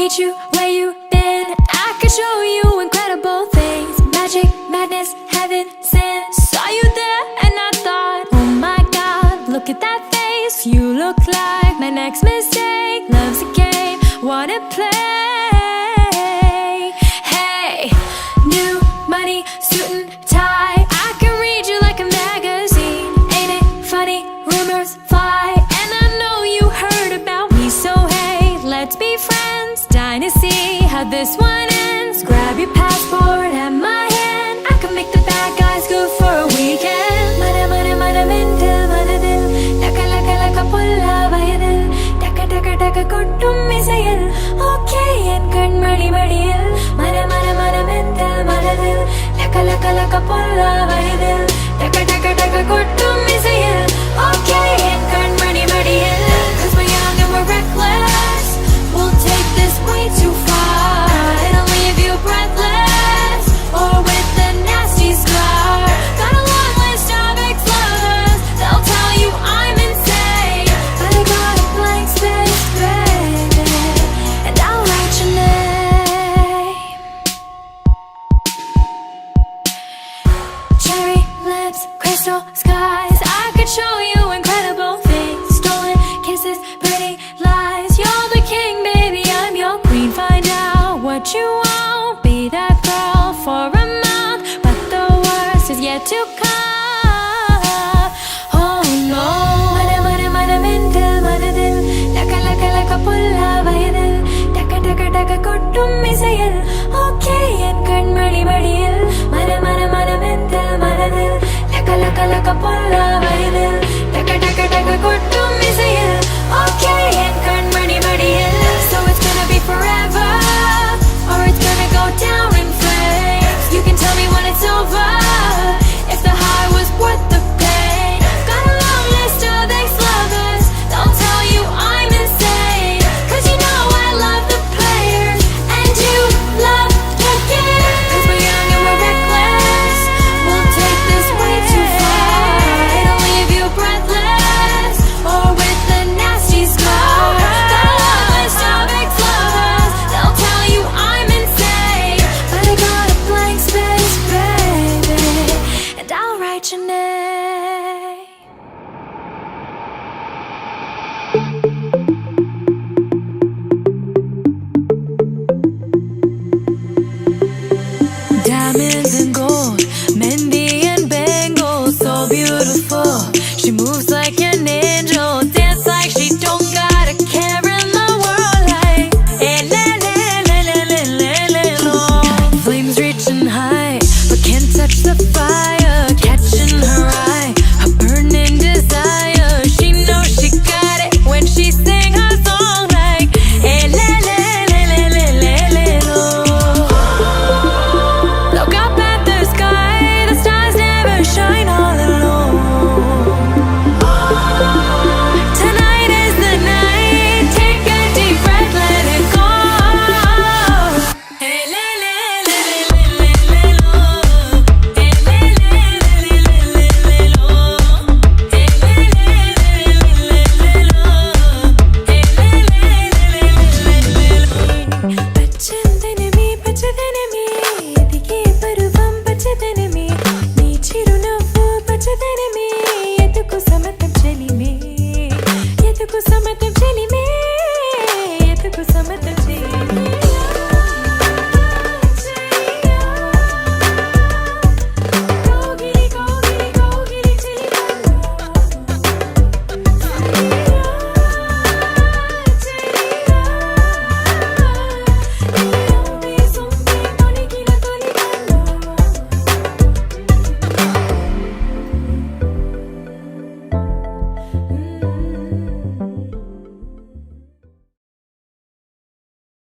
meet you where you've been. I could show you incredible things. Magic, madness, heaven, sin. Saw you there and I thought, oh my God, look at that face. You look like my next mistake. Love's a game, wanna play. Hey, new money, suit and tie. I can read you like a magazine. Ain't it funny? Rumors fly, and I know you heard about me. So hey, let's be friends. Dying to see how this one ends. Grab your passport, have my hand. I can make the bad guys good for a weekend. Mana mana mana mental mana dil. Laka laka laka pulla vayadil. Taka taka taka kottum misayil. Okay and good madi madiyil. Mana mana mana mental mana dil. Laka laka laka pulla vayadil. Taka taka taka kottum misayil. Okay and good madi madiyil. 'Cause we're young and we're reckless. We'll take this way too far. It'll leave you breathless, or with a nasty scar. Got a long list of ex-lovers. They'll tell you I'm insane, but I got a blank space, baby, and I'll write your name. Cherry lips, crystal skies. I could show you incredible things. Stolen kisses, pretty lies. You're the king, baby, I'm your queen. Find out what you want. Be that girl for a month, but the worst is yet to come. Oh no. Mana mana mana mental mana dil. Laka laka laka pulla vayadil. Taka taka taka kottum misayil. Okay and good madi madiyil. Mana mana mana mental mana dil. Laka laka laka pulla vayadil. Taka taka taka kottum misayil. Okay and good madi madiyil. So it's gonna be forever, or it's gonna go down in flames. You can tell me when it's over, if the high was worth the pain. Got a long list of ex-lovers. They'll tell you I'm insane, 'cause you know I love the players and you love the game. 'Cause we're young and we're reckless. We'll take this way too far. It'll leave you breathless, or with a nasty scar. Got a long list of ex-lovers. They'll tell you I'm insane, but I got a blank space, baby, and I'll write your name. Diamonds and gold, Mendy and bangles, so beautiful. She moves like an angel, dance like she don't got a care in the world. Like eh, la, la, la, la, la, la, la, la. Flames reaching high, but can't touch the fire. Catching her eye, a burning desire. She knows she got it when she sing her song. Like eh, la, la, la, la, la, la, la, la. Look up at the sky, the stars never shine all alone. Tonight is the night, take a deep breath, let it go. Hey, la, la, la, la, la, la, la. Hey, la, la, la, la, la, la, la. Hey, la, la, la, la, la, la. Hey, la, la, la, la, la, la. పచ్చదనమే పచ్చదనమే ఎదిగే పరువం పచ్చదనమే నీ చిరునవ్వు పచ్చదనమే